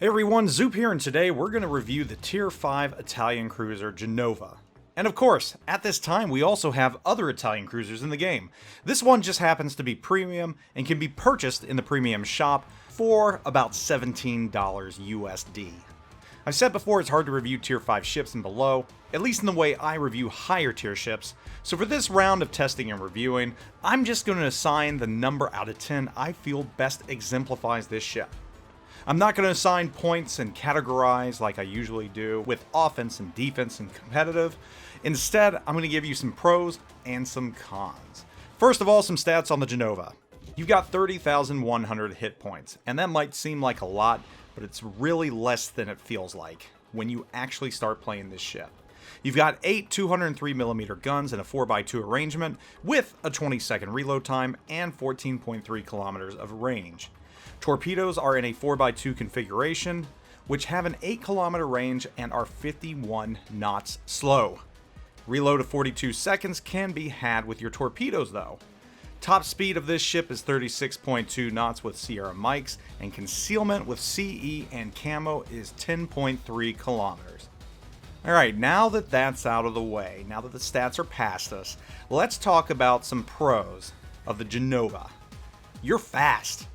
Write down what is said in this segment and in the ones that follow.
Hey everyone, Zoop here, and today we're going to review the Tier 5 Italian cruiser Genova. And of course, at this time we also have other Italian cruisers in the game. This one just happens to be premium and can be purchased in the premium shop for about $17 USD. I've said before it's hard to review Tier 5 ships and below, at least in the way I review higher tier ships, so for this round of testing and reviewing, I'm just going to assign the number out of 10 I feel best exemplifies this ship. I'm not going to assign points and categorize like I usually do with offense and defense and competitive. Instead, I'm going to give you some pros and some cons. First of all, some stats on the Genova. You've got 30,100 hit points, and that might seem like a lot, but it's really less than it feels like when you actually start playing this ship. You've got 8 203mm guns in a 4x2 arrangement with a 20-second reload time and 14.3 kilometers of range. Torpedoes are in a 4x2 configuration, which have an 8-kilometer range and are 51 knots slow. Reload of 42 seconds can be had with your torpedoes though. Top speed of this ship is 36.2 knots with Sierra mics, and concealment with CE and camo is 10.3 kilometers. Alright, now that that's out of the way, now that the stats are past us, let's talk about some pros of the Genova. You're fast.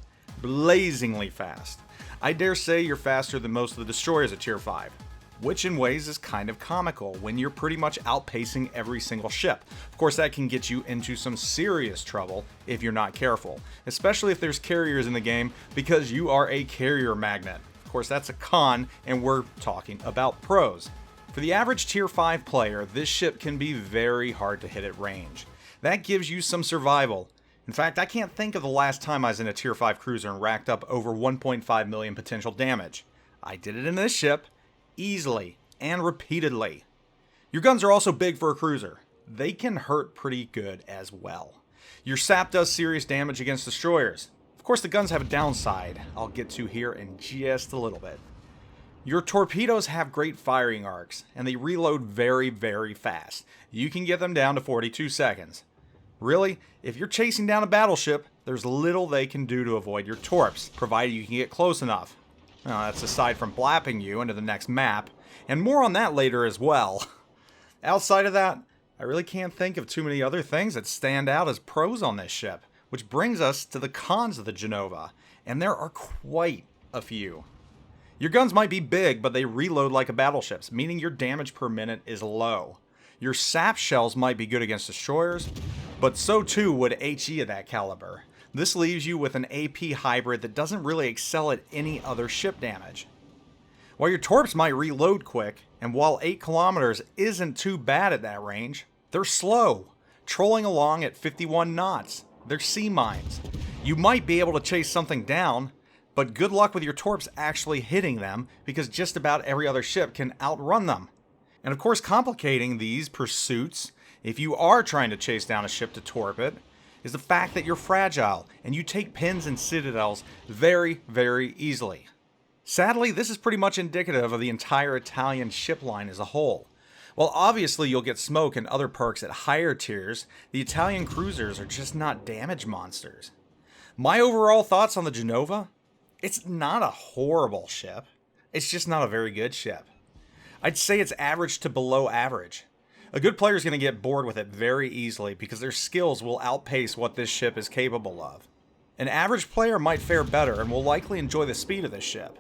Blazingly fast. I dare say you're faster than most of the destroyers at Tier 5, which in ways is kind of comical when you're pretty much outpacing every single ship. Of course, that can get you into some serious trouble if you're not careful, especially if there's carriers in the game because you are a carrier magnet. Of course, that's a con, and we're talking about pros. For the average Tier 5 player, this ship can be very hard to hit at range. That gives you some survival. In fact, I can't think of the last time I was in a Tier 5 cruiser and racked up over 1.5 million potential damage. I did it in this ship, easily and repeatedly. Your guns are also big for a cruiser. They can hurt pretty good as well. Your sap does serious damage against destroyers. Of course, the guns have a downside I'll get to here in just a little bit. Your torpedoes have great firing arcs, and they reload very, very fast. You can get them down to 42 seconds. Really, if you're chasing down a battleship, there's little they can do to avoid your torps, provided you can get close enough. Now, that's aside from blapping you into the next map, and more on that later as well. Outside of that, I really can't think of too many other things that stand out as pros on this ship, which brings us to the cons of the Genova, and there are quite a few. Your guns might be big, but they reload like a battleship's, meaning your damage per minute is low. Your sap shells might be good against destroyers, but so too would HE of that caliber. This leaves you with an AP hybrid that doesn't really excel at any other ship damage. While your torps might reload quick, and while 8 kilometers isn't too bad at that range, they're slow, trolling along at 51 knots. They're sea mines. You might be able to chase something down, but good luck with your torps actually hitting them because just about every other ship can outrun them. And of course, complicating these pursuits, if you are trying to chase down a ship to torp it, is the fact that you're fragile and you take pins and citadels very, very easily. Sadly, this is pretty much indicative of the entire Italian ship line as a whole. While obviously you'll get smoke and other perks at higher tiers, the Italian cruisers are just not damage monsters. My overall thoughts on the Genova? It's not a horrible ship. It's just not a very good ship. I'd say it's average to below average. A good player is going to get bored with it very easily because their skills will outpace what this ship is capable of. An average player might fare better and will likely enjoy the speed of this ship.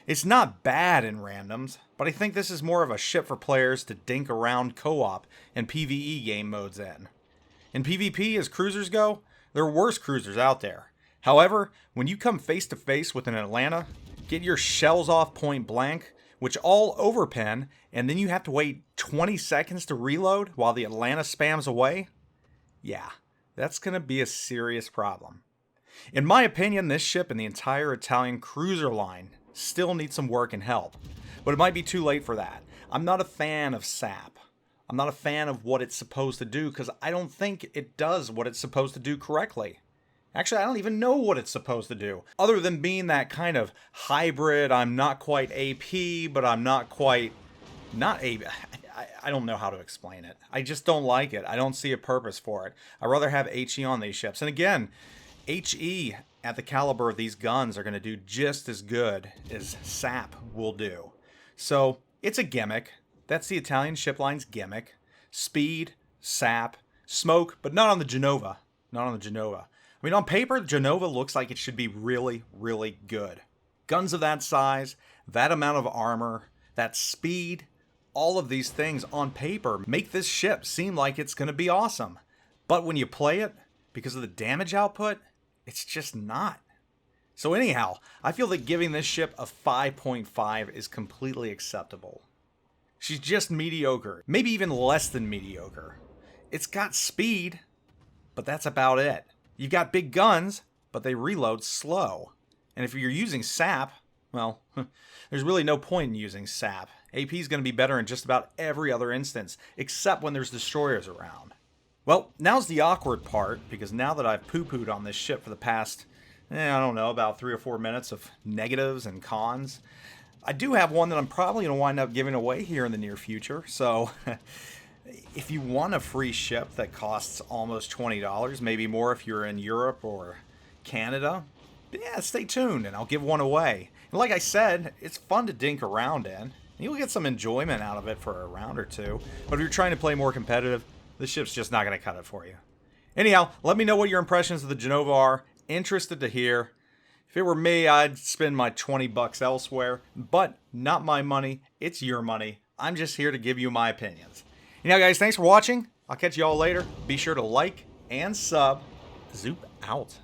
It's not bad in randoms, but I think this is more of a ship for players to dink around co-op and PvE game modes in. In PvP, as cruisers go, there are worse cruisers out there. However, when you come face to face with an Atlanta, get your shells off point blank, which all overpen, and then you have to wait 20 seconds to reload while the Atlanta spams away? Yeah, that's going to be a serious problem. In my opinion, this ship and the entire Italian cruiser line still need some work and help, but it might be too late for that. I'm not a fan of SAP. I'm not a fan of what it's supposed to do because I don't think it does what it's supposed to do correctly. Actually, I don't even know what it's supposed to do, other than being that kind of hybrid. I'm not quite AP, but I'm not quite not AP. I don't know how to explain it. I just don't like it. I don't see a purpose for it. I'd rather have HE on these ships. And again, HE at the caliber of these guns are going to do just as good as sap will do. So it's a gimmick. That's the Italian ship line's gimmick. Speed, sap, smoke, but not on the Genova. Not on the Genova. I mean, on paper, Genova looks like it should be really, really good. Guns of that size, that amount of armor, that speed, all of these things on paper make this ship seem like it's going to be awesome. But when you play it, because of the damage output, it's just not. So anyhow, I feel that giving this ship a 5.5 is completely acceptable. She's just mediocre, maybe even less than mediocre. It's got speed, but that's about it. You've got big guns, but they reload slow. And if you're using sap, well, there's really no point in using sap. AP is going to be better in just about every other instance, except when there's destroyers around. Well, now's the awkward part, because now that I've poo-pooed on this ship for the past, I don't know, about 3 or 4 minutes of negatives and cons, I do have one that I'm probably going to wind up giving away here in the near future. So if you want a free ship that costs almost $20, maybe more if you're in Europe or Canada, yeah, stay tuned and I'll give one away. And like I said, it's fun to dink around in. You'll get some enjoyment out of it for a round or two. But if you're trying to play more competitive, this ship's just not going to cut it for you. Anyhow, let me know what your impressions of the Genova are. Interested to hear. If it were me, I'd spend my $20 elsewhere. But not my money. It's your money. I'm just here to give you my opinions. Anyhow, guys, thanks for watching. I'll catch you all later. Be sure to like and sub. Zoop out.